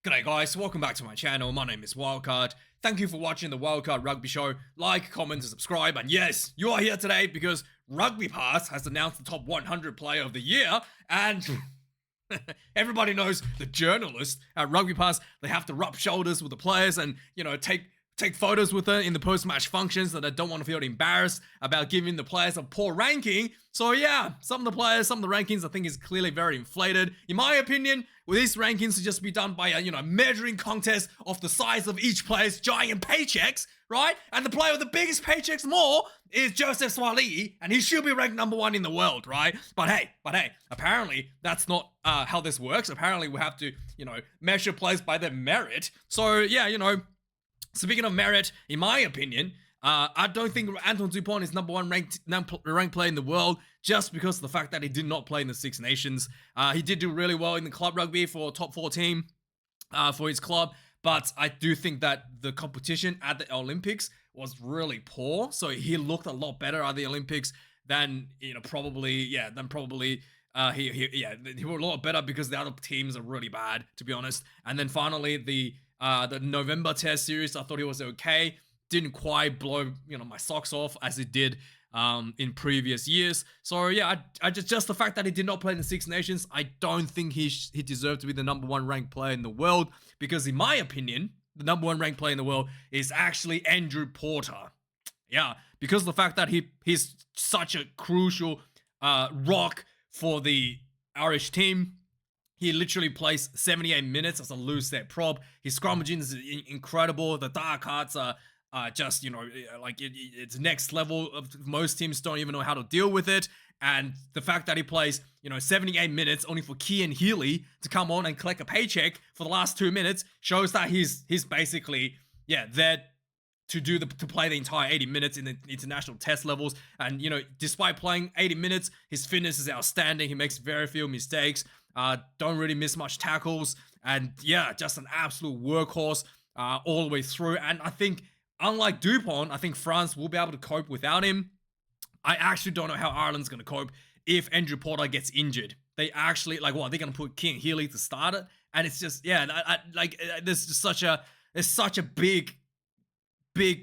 G'day guys, welcome back to my channel. My name is Wildkard. Thank you for watching the Wildkard Rugby Show. Like, comment, and subscribe. And yes, you are here today because Rugbypass has announced the top 100 player of the year. And everybody knows the journalists at Rugbypass, they have to rub shoulders with the players and, take photos with them in the post-match functions that they don't want to feel embarrassed about giving the players a poor ranking. So yeah, some of the rankings I think is clearly very inflated. In my opinion, with these rankings to just be done by a, measuring contest of the size of each player's giant paychecks, right? And the player with the biggest paychecks more is Joseph Sweeney, and he should be ranked #1 in the world, right? But hey, apparently that's not how this works. Apparently we have to, measure players by their merit. So yeah, speaking of merit, in my opinion, I don't think Antoine Dupont is #1 ranked player in the world just because of the fact that he did not play in the Six Nations. He did do really well in the club rugby for top 4 team for his club, but I do think that the competition at the Olympics was really poor. So he looked a lot better at the Olympics than he were a lot better because the other teams are really bad, to be honest. And then finally the November test series, I thought he was okay. Didn't quite blow, my socks off as it did in previous years. So yeah, I just the fact that he did not play in the Six Nations, I don't think he deserved to be the #1 ranked player in the world, because in my opinion, the #1 ranked player in the world is actually Andrew Porter. Yeah, because of the fact that he's such a crucial rock for the Irish team. He literally plays 78 minutes as a loose set prop. His scrummaging is incredible. The dark cards are just, it's next level. Most teams don't even know how to deal with it. And the fact that he plays, 78 minutes only for Cian Healy to come on and collect a paycheck for the last 2 minutes shows that he's basically, there to play the entire 80 minutes in the international test levels. And, despite playing 80 minutes, his fitness is outstanding. He makes very few mistakes. Don't really miss much tackles, and yeah, just an absolute workhorse all the way through. And I think, unlike Dupont, I think France will be able to cope without him. I actually don't know how Ireland's going to cope if Andrew Porter gets injured. They actually, they're going to put Cian Healy to start it, and it's just, there's just such a big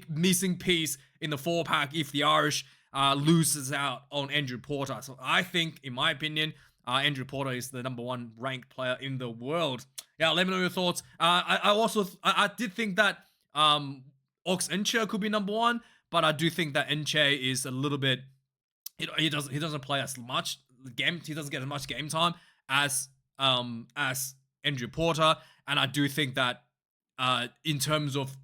missing piece in the 4-pack if the Irish loses out on Andrew Porter. So I think, in my opinion, Andrew Porter is the #1 ranked player in the world. Yeah, let me know your thoughts. I did think that Agaisnt could be #1, but I do think that Enche is a little bit. He doesn't play as much game. He doesn't get as much game time as Andrew Porter, and I do think that in terms of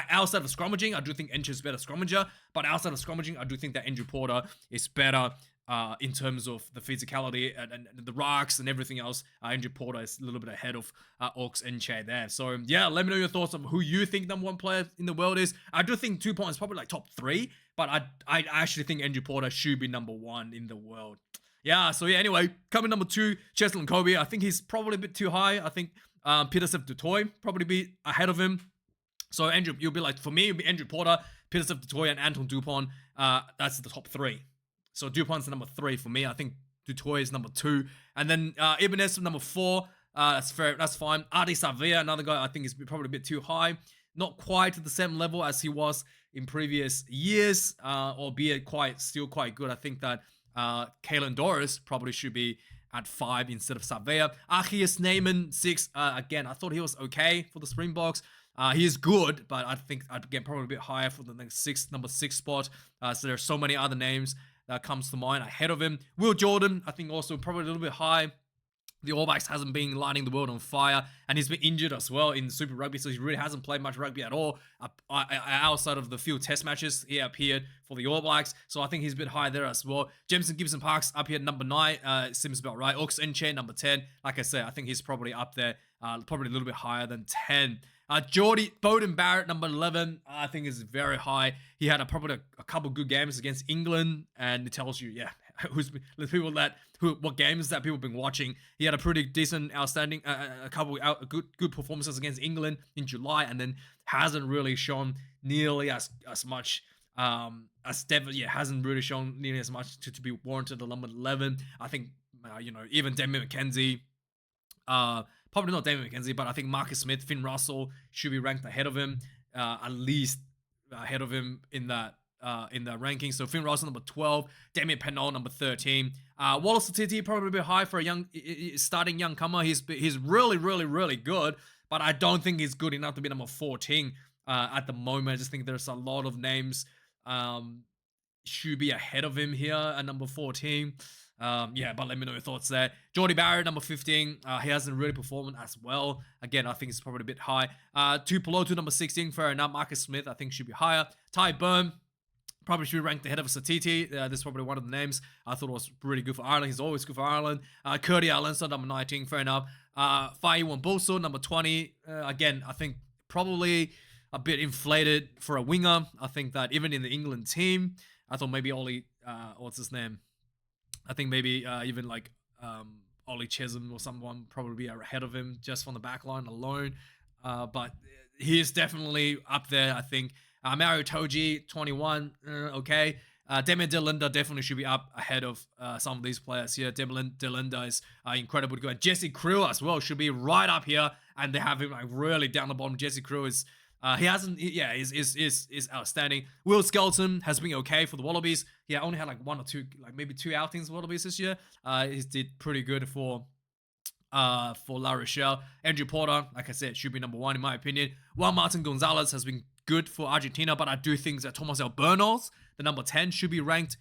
outside of scrummaging, I do think Enche is better scrummager, but outside of scrummaging, I do think that Andrew Porter is better. In terms of the physicality and the rocks and everything else, Andrew Porter is a little bit ahead of Agaisnt there. So yeah, let me know your thoughts on who you think #1 player in the world is. I do think Dupont is probably top 3, but I actually think Andrew Porter should be #1 in the world. Yeah, so yeah, anyway, coming #2, Cheslin Kobe. I think he's probably a bit too high. I think Peter-Steph du Toit probably be ahead of him. So Andrew, you'll be for me, it'll be Andrew Porter, Peter-Steph du Toit, and Antoine Dupont. That's the top 3. So Dupont's #3 for me. I think du Toit is #2. And then Ibanez #4. That's fair. That's fine. Adi Savia, another guy I think is probably a bit too high. Not quite at the same level as he was in previous years, albeit still quite good. I think that Kalen Doris probably should be at 5 instead of Savia. Achias Neyman, 6. Again, I thought he was okay for the Springboks. He is good, but I think I'd get probably a bit higher for the next number 6 spot. So there's so many other names that comes to mind ahead of him. Will Jordan, I think also probably a little bit high. The All Blacks hasn't been lighting the world on fire, and he's been injured as well in Super Rugby, so he really hasn't played much rugby at all. Outside of the few test matches, he appeared for the All Blacks, so I think he's a bit high there as well. Jameson Gibson Parks up here at #9, seems about right. Agaisnt #10. Like I said, I think he's probably up there, probably a little bit higher than 10. Jordie Bowden Barrett, #11, I think is very high. He had probably a couple good games against England, and it tells you, what games that people have been watching. He had a pretty decent, outstanding, a couple good performances against England in July, and then hasn't really shown nearly as much. Hasn't really shown nearly as much to be warranted the #11. I think even Damian McKenzie Probably not Damien McKenzie, but I think Marcus Smith, Finn Russell should be ranked ahead of him, at least ahead of him in that ranking. So Finn Russell number 12, Damien Pennell number 13. Wallace Titi probably a bit high for a starting young comer. He's really, really, really good, but I don't think he's good enough to be number 14 at the moment. I just think there's a lot of names should be ahead of him here at number 14. Yeah, but let me know your thoughts there. Jordie Barrett, number 15. He hasn't really performed as well. Again, I think it's probably a bit high. Tupolotu, number 16. Fair enough. Marcus Smith, I think, should be higher. Ty Burn probably should be ranked ahead of Satiti. This is probably one of the names. I thought it was really good for Ireland. He's always good for Ireland. Curdy Allenson, number 19. Fair enough. Faiwan Boso, number 20. Again, I think probably a bit inflated for a winger. I think that even in the England team, I thought maybe Ollie, what's his name? I think maybe even like Ollie Chisholm or someone probably be ahead of him just from the back line alone. But he is definitely up there, I think. Mario Toji, 21, okay. Demi Delinda definitely should be up ahead of some of these players here. Demi Delinda is incredible to go. And Jesse Krill as well should be right up here. And they have him like really down the bottom. Jesse Krill is... is outstanding. Will Skelton has been okay for the Wallabies. He only had like one or two, like maybe 2 outings for Wallabies this year. He did pretty good for La Rochelle. Andrew Porter, like I said, should be number 1 in my opinion. Juan Martin Gonzalez has been good for Argentina, but I do think that Thomas Albernos, the number 10, should be ranked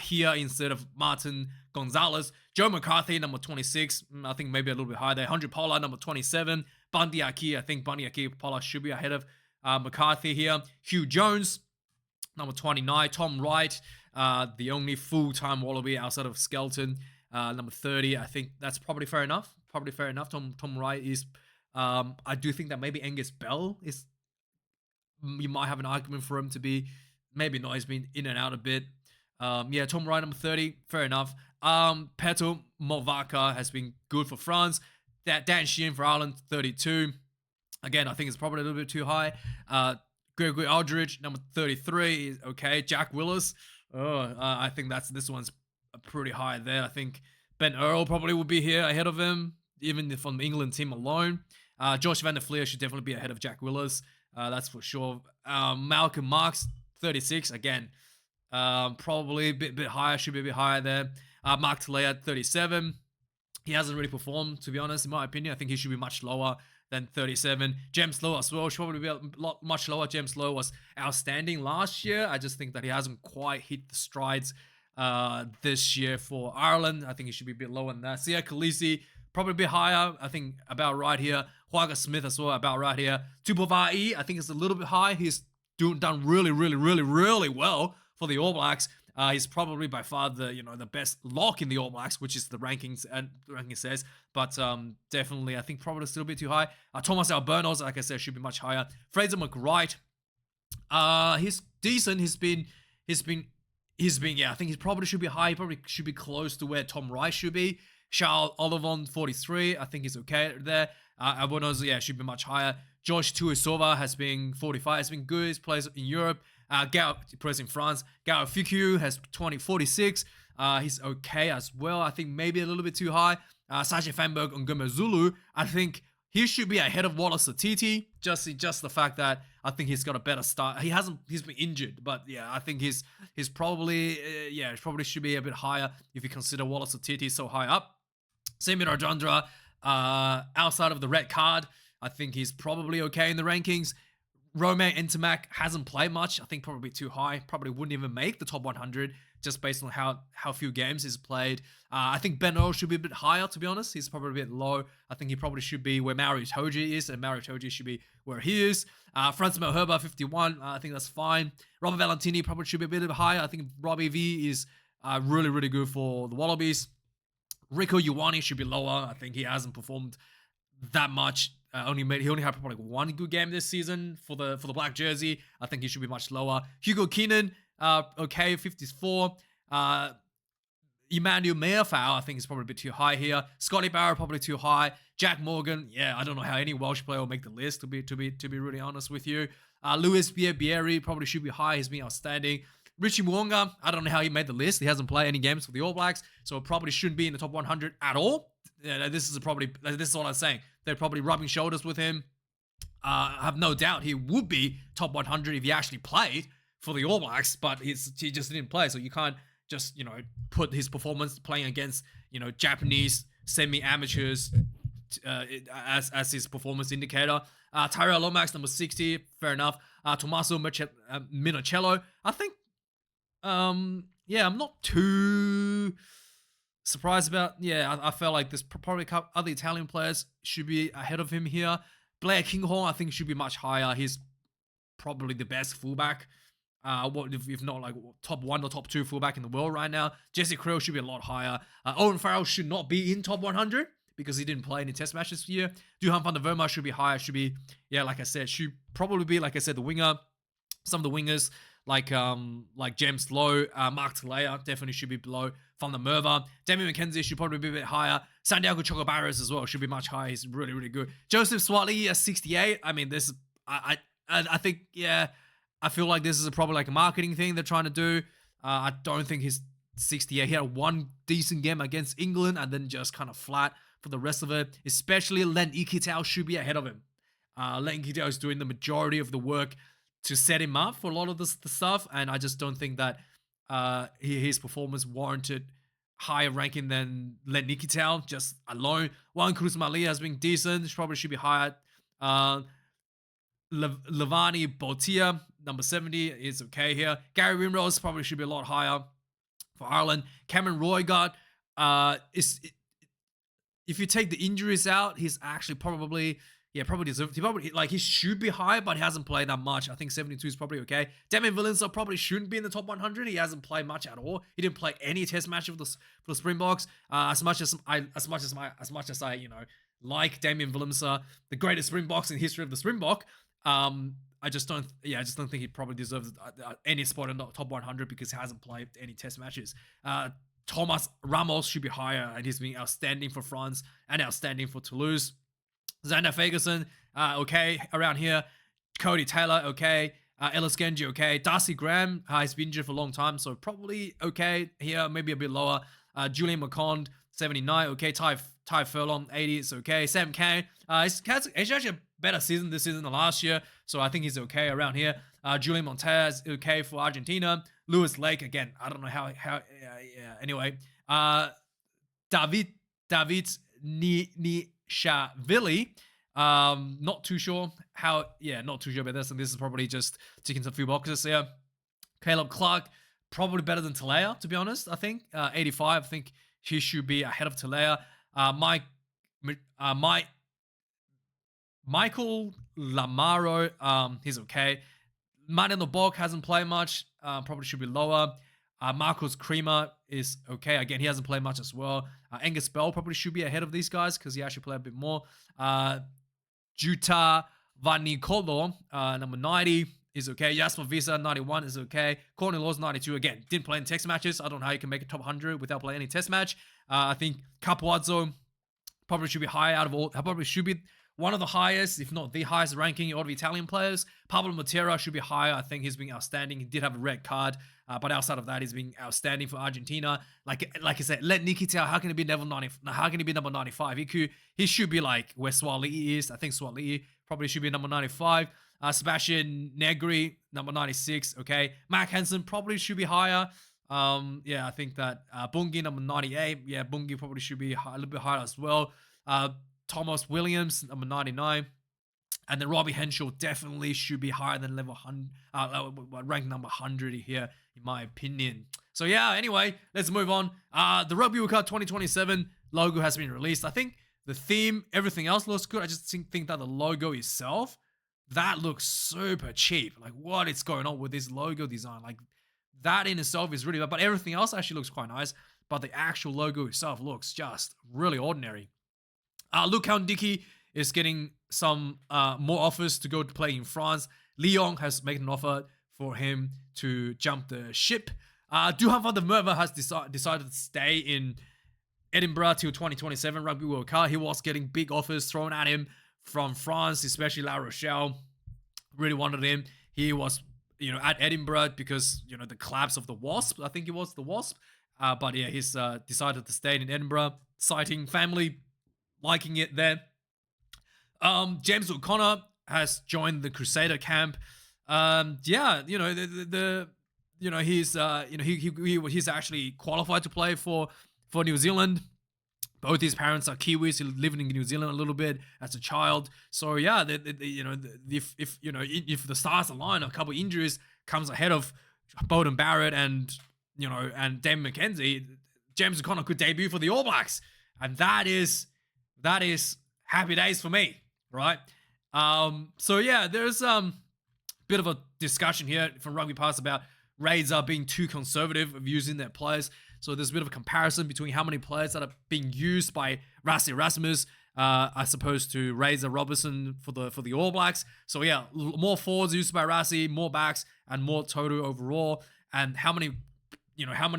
here instead of Martin Gonzalez. Joe McCarthy, number 26. I think maybe a little bit higher there. 100 Pollard, number 27. Bundy Aki, I think Bundy Aki Pollard should be ahead of McCarthy here. Hugh Jones, number 29. Tom Wright, the only full-time Wallaby outside of Skelton, number 30. I think that's probably fair enough. Tom Wright is... I do think that maybe Angus Bell is... You might have an argument for him to be... Maybe not. He's been in and out a bit. Yeah, Tom Wright, number 30. Fair enough. Peto Movaka has been good for France. Dan Sheehan for Ireland, 32. Again, I think it's probably a little bit too high. Gregory Aldridge, number 33, is okay. Jack Willis, I think this one's pretty high there. I think Ben Earl probably would be here ahead of him, even from the England team alone. Josh Van der Fleer should definitely be ahead of Jack Willis. That's for sure. Malcolm Marks, 36. Again, probably a bit higher. Should be a bit higher there. Mark Talea, 37. He hasn't really performed, to be honest, in my opinion. I think he should be much lower than 37. James Lowe as well should probably be much lower. James Lowe was outstanding last year. I just think that he hasn't quite hit the strides this year for Ireland. I think he should be a bit lower than that. Sia Khaleesi, probably a bit higher. I think about right here. Huaga Smith as well, about right here. Tupavai, I think it's a little bit high. He's done really, really, really, really well for the All Blacks. He's probably by far the best lock in the All Blacks, which is the rankings and ranking says. But definitely, I think probably still a bit too high. Thomas Albernos, like I said, should be much higher. Fraser McWright, he's decent. He's been. Yeah, I think he probably should be high. He probably should be close to where Tom Rice should be. Charles Olivon, 43. I think he's okay there. Albernos, yeah, should be much higher. Josh Tuisova has been 45. Has been good. He plays in Europe. Gao plays in France. Gao Fuku has 46. He's okay as well. I think maybe a little bit too high. Sacha Fanberg on Ngoma Zulu. I think he should be ahead of Wallace Atiti. Just the fact that I think he's got a better start. He's been injured, but yeah, I think he's probably probably should be a bit higher if you consider Wallace Atiti so high up. Samir Rajandra, outside of the red card, I think he's probably okay in the rankings. Romain Ntamak hasn't played much. I think probably too high. Probably wouldn't even make the top 100 just based on how few games he's played. I think Ben Earl should be a bit higher, to be honest. He's probably a bit low. I think he probably should be where Mario Toji is, and Mario Toji should be where he is. Francis Malherbe, 51. I think that's fine. Robert Valentini probably should be a bit higher. I think Robbie V is really, really good for the Wallabies. Rico Ioane should be lower. I think he hasn't performed that much. He only had probably one good game this season for the black jersey. I think he should be much lower. Hugo Keenan, okay, 54. Emmanuel Meafau, I think is probably a bit too high here. Scotty Barrett probably too high. Jack Morgan, yeah, I don't know how any Welsh player will make the list. To be really honest with you. Luis Bieri probably should be high. He's been outstanding. Richie Mwonga, I don't know how he made the list. He hasn't played any games for the All Blacks, so it probably shouldn't be in the top 100 at all. this is probably, this is what I'm saying. They're probably rubbing shoulders with him. I have no doubt he would be top 100 if he actually played for the All Blacks, but he just didn't play. So you can't just, put his performance playing against, Japanese semi-amateurs as his performance indicator. Tyrell Lomax, number 60, fair enough. Tommaso Minocello, I think, I'm not too surprised about. I felt like there's probably a couple other Italian players should be ahead of him here. Blair Kinghorn, I think, should be much higher. He's probably the best fullback. What if not like top 1 or top 2 fullback in the world right now. Jesse Krill should be a lot higher. Owen Farrell should not be in top 100 because he didn't play any test matches this year. Duhan van der Verma should be higher. Should be, like I said, should probably be, like I said, the winger. Some of the wingers like James Lowe, Mark Talea definitely should be below Van der Merwe. Damien McKenzie should probably be a bit higher. Santiago Chocobaras as well should be much higher. He's really, really good. Joseph Swati at 68. I mean, this, I think, I feel like this is probably like a marketing thing they're trying to do. I don't think he's 68. He had one decent game against England and then just kind of flat for the rest of it. Especially Len Ikitau should be ahead of him. Len Ikitau is doing the majority of the work to set him up for a lot of the stuff, and I just don't think that his performance warranted higher ranking than Len Ikitau just alone. Juan Cruz Malia has been decent. Probably should be higher. Levani Botia, number 70, is okay here. Gary Rimrose probably should be a lot higher for Ireland. Cameron Roygard, if you take the injuries out, he's actually probably deserved. He should be high, but he hasn't played that much. I think 72 is probably okay. Damien Valenza probably shouldn't be in the top 100. He hasn't played much at all. He didn't play any test match for the Springboks. As much as I like Damien Valenza, the greatest Springboks in history of the Springbok. I just don't think he probably deserves any spot in the top 100 because he hasn't played any test matches. Thomas Ramos should be higher, and he's been outstanding for France and outstanding for Toulouse. Xander Ferguson, okay, around here. Cody Taylor, okay. Ellis Genji, okay. Darcy Graham, he's been injured for a long time, so probably okay here, maybe a bit lower. Julian McCond, 79, okay. Ty Furlong, 80, it's okay. Sam Kane, he's actually a better season this season than last year, so I think he's okay around here. Julian Montez, okay for Argentina. Lewis Lake, again, I don't know how anyway. David Nishashvili, not too sure about this, and this is probably just ticking a few boxes here. Caleb Clark, probably better than Talea, to be honest. I think 85. I think he should be ahead of Talea. Michael Lamaro, he's okay. Martin Lebok hasn't played much, probably should be lower. Marcos Creamer is okay. Again, he hasn't played much as well. Angus Bell probably should be ahead of these guys because he actually played a bit more. Juta Vanikolo, number 90, is okay. Jasper Visa, 91, is okay. Courtney Laws, 92, again, didn't play in test matches. I don't know how you can make a top 100 without playing any test match. I think Capuazzo probably should be high out of all. Probably should be one of the highest, if not the highest ranking out of Italian players. Pablo Matera should be higher. I think he's been outstanding. He did have a red card, but outside of that, he's been outstanding for Argentina. Like I said, let Nikita, how can he be number 90? How can he be number 95? He should be like where Swali is. I think Swali probably should be number 95. Sebastian Negri, number 96. Okay, Mac Hansen probably should be higher. I think that Bungi, number 98. Yeah, Bungi probably should be a little bit higher as well. Thomas Williams, number 99. And then Robbie Henshaw definitely should be higher than rank number 100 here, in my opinion. So yeah, anyway, let's move on. The Rugby World Cup 2027 logo has been released. I think the theme, everything else looks good. I just think that the logo itself, that looks super cheap. Like, what is going on with this logo design? Like, that in itself is really bad, but everything else actually looks quite nice. But the actual logo itself looks just really ordinary. Luke Count-Dickey is getting some more offers to go to play in France. Lyon has made an offer for him to jump the ship. Duhan van der Merwe has decided to stay in Edinburgh till 2027 Rugby World Cup. He was getting big offers thrown at him from France, especially La Rochelle. Really wanted him. He was, at Edinburgh because, the collapse of the Wasp. I think it was the Wasp. But yeah, he's decided to stay in Edinburgh, citing family liking it there. James O'Connor has joined the Crusader camp. Yeah, he's actually qualified to play for New Zealand. Both his parents are Kiwis. He lived in New Zealand a little bit as a child. So yeah, if the stars align, a couple injuries comes ahead of Beauden Barrett and Dame McKenzie, James O'Connor could debut for the All Blacks, and that is happy days for me, right? So yeah, there's bit of a discussion here from Rugbypass about Razor being too conservative of using their players. So there's a bit of a comparison between how many players that are being used by Rassie Erasmus as opposed to Razor Robertson for the All Blacks. So yeah, more forwards used by Rassie, more backs, and more total overall. And how many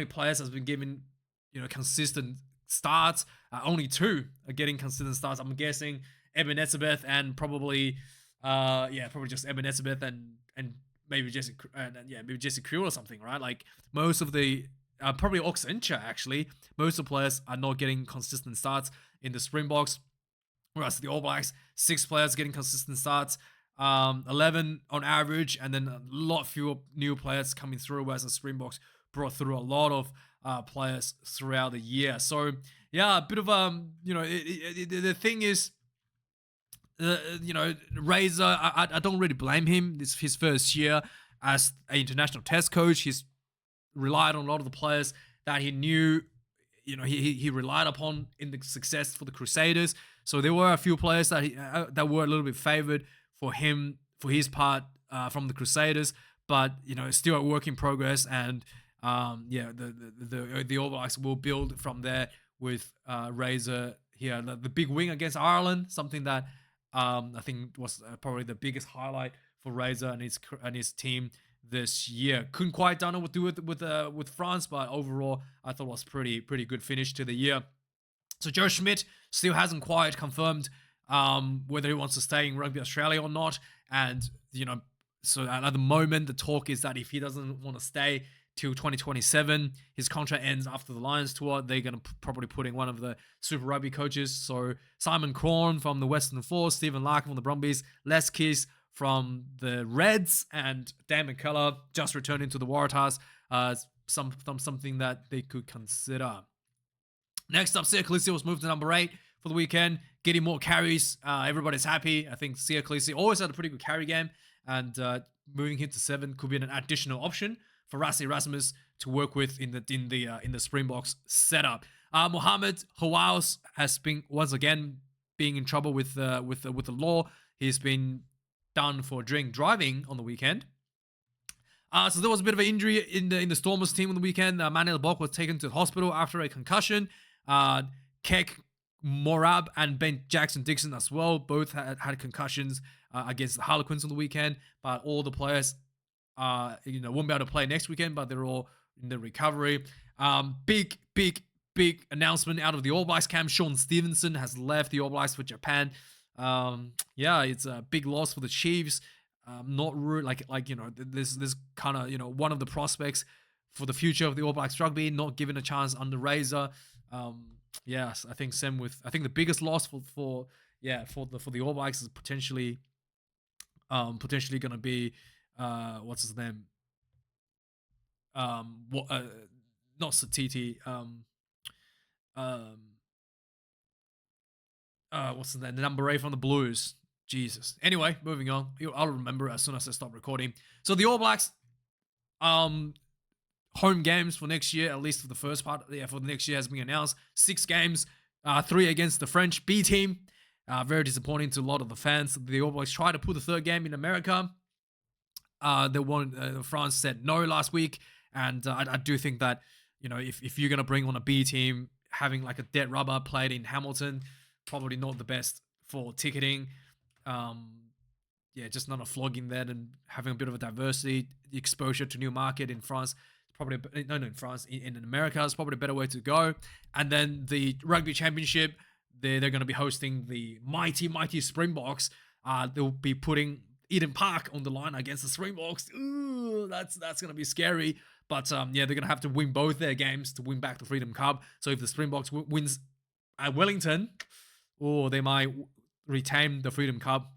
players has been given consistent starts? Only 2 are getting consistent starts. I'm guessing Eben Etzebeth and probably just Eben Etzebeth and maybe Jesse Creel or something, right? Like most of the probably Oxencha actually. Most of the players are not getting consistent starts in the Springboks, whereas the All Blacks, 6 players getting consistent starts, 11 on average, and then a lot fewer new players coming through, whereas the Springboks brought through a lot of players throughout the year. So yeah, a bit of the thing is, Razor, I don't really blame him. This is his first year as an international test coach. He's relied on a lot of the players that he knew, he relied upon in the success for the Crusaders. So there were a few players that were a little bit favored for him, for his part, from the Crusaders, but still a work in progress. And the All Blacks will build from there with Razor here, the big win against Ireland, something that I think was probably the biggest highlight for Razor and his team this year. Couldn't quite done it with France, but overall I thought it was pretty good finish to the year. So Joe Schmidt still hasn't quite confirmed whether he wants to stay in Rugby Australia or not, and so at the moment the talk is that if he doesn't want to stay till 2027, his contract ends after the Lions tour. They're going to probably put in one of the Super Rugby coaches. So Simon Cron from the Western Force, Stephen Larkin from the Brumbies, Les Kiss from the Reds, and Dan McKellar just returning to the Waratahs. Something that they could consider. Next up, Sia Khaleesi was moved to number 8 for the weekend, getting more carries. Everybody's happy. I think Sia Khaleesi always had a pretty good carry game, and moving him to 7 could be an additional option for Rassie Erasmus to work with in the Springboks setup. Mohamed Hawaus has been once again being in trouble with the law. He's been done for drink driving on the weekend. So there was a bit of an injury in the Stormers team on the weekend. Manuel Bock was taken to the hospital after a concussion. Keck Morab and Ben Jackson-Dixon as well both had concussions against the Harlequins on the weekend. But all the players won't be able to play next weekend, but they're all in the recovery. Big announcement out of the All Blacks camp. Shaun Stevenson has left the All Blacks for Japan. It's a big loss for the Chiefs. Not really this kind of one of the prospects for the future of the All Blacks rugby, not given a chance under Razor. Yes, I think the biggest loss for the All Blacks is potentially going to be what's his name? Not Satiti. What's his name? The number 8 from the Blues. Jesus. Anyway, moving on. I'll remember as soon as I stop recording. So the All Blacks, home games for next year, at least for the first part, for the next year has been announced. 6 games, 3 against the French B team. Very disappointing to a lot of the fans. The All Blacks tried to put the 3rd game in America. France said no last week, and I do think that if you're gonna bring on a B team, having like a dead rubber played in Hamilton, probably not the best for ticketing. Just not a flogging there, and having a bit of a diversity, exposure to new market in France. In America is probably a better way to go. And then the Rugby Championship, they're going to be hosting the mighty Springboks. They'll be putting Eden Park on the line against the Springboks. Ooh, that's going to be scary. But they're going to have to win both their games to win back the Freedom Cup. So if the Springboks wins at Wellington, or they might retain the Freedom Cup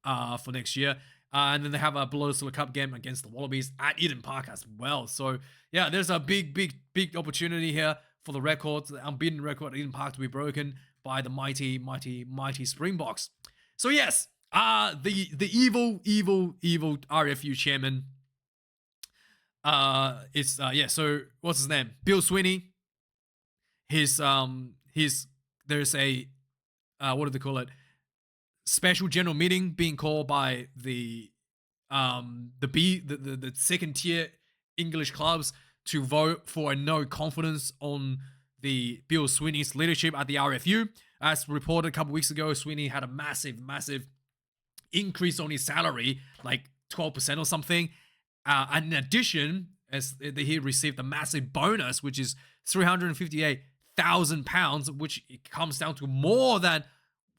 for next year. And then they have a below Silver Cup game against the Wallabies at Eden Park as well. So yeah, there's a big opportunity here for the record, the unbeaten record at Eden Park, to be broken by the mighty Springboks. So yes, the evil RFU chairman. So what's his name? Bill Sweeney. There's a what do they call it? Special general meeting being called by the second tier English clubs to vote for a no confidence on the Bill Sweeney's leadership at the RFU. As reported a couple weeks ago, Sweeney had a massive increase on his salary, like 12% or something. And in addition, as he received a massive bonus, which is £358,000, which comes down to more than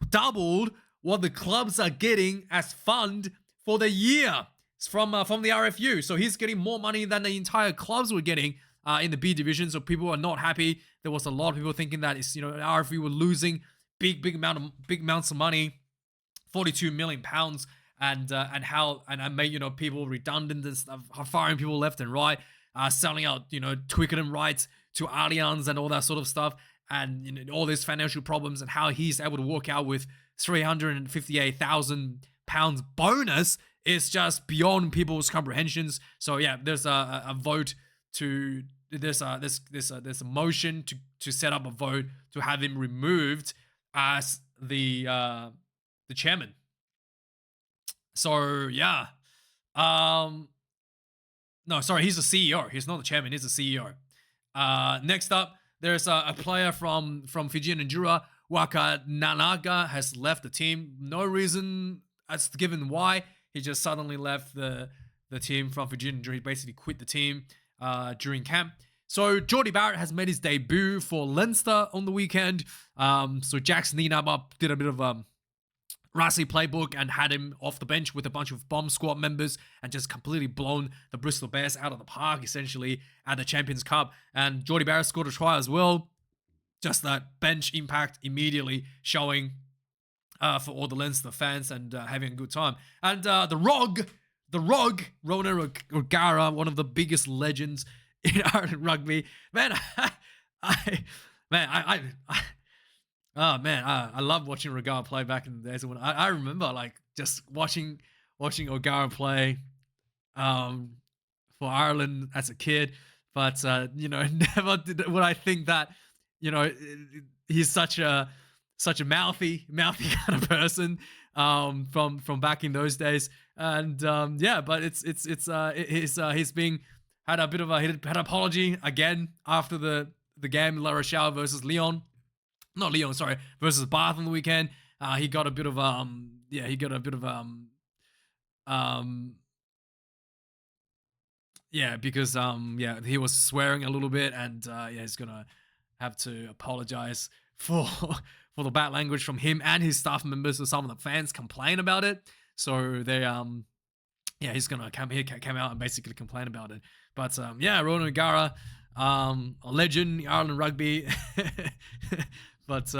doubled what the clubs are getting as fund for the year from the RFU. So he's getting more money than the entire clubs were getting in the B division. So people are not happy. There was a lot of people thinking that the RFU were losing big amounts of money, £42 million, and made people redundant and stuff, firing people left and right, selling out Twickenham rights to Allianz and all that sort of stuff, and all these financial problems, and how he's able to walk out with £358,000 bonus is just beyond people's comprehensions. So yeah, there's a vote to there's a motion to set up a vote to have him removed as the chairman. So yeah, no, sorry, he's the CEO. He's not the chairman. He's the CEO. Next up, there's a player from Fijian and Jura, Wildkard Nanaga, has left the team. No reason as given why. He just suddenly left the team from Fijian and Jura. He basically quit the team during camp. So Jordie Barrett has made his debut for Leinster on the weekend. So Jackson Ninaba did a bit of Rasi playbook and had him off the bench with a bunch of bomb squad members and just completely blown the Bristol Bears out of the park, essentially, at the Champions Cup. And Jordie Barrett scored a try as well. Just that bench impact immediately showing for all the Leinster fans and having a good time. And the Rog, Rona Rugara, one of the biggest legends in Ireland rugby. Man, I love watching O'Gara play back in the days. When I remember just watching O'Gara play for Ireland as a kid, but never would I think that he's such a mouthy kind of person from back in those days. And but he's being had a bit of an apology again after the game La Rochelle versus versus Bath on the weekend. He got a bit of because he was swearing a little bit, and he's gonna have to apologize for the bad language from him and his staff members. So some of the fans complain about it. So they he's gonna come out and basically complain about it. But Ronan O'Gara, a legend in Ireland rugby. But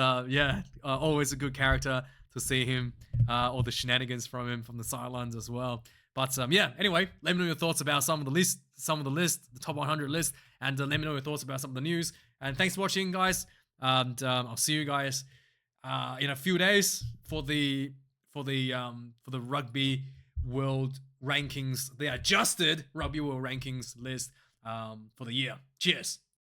always a good character to see him, all the shenanigans from him from the sidelines as well. But anyway, let me know your thoughts about some of the list, the top 100 list, and let me know your thoughts about some of the news. And thanks for watching, guys. And I'll see you guys in a few days for the Rugby World Rankings, the adjusted Rugby World Rankings list for the year. Cheers.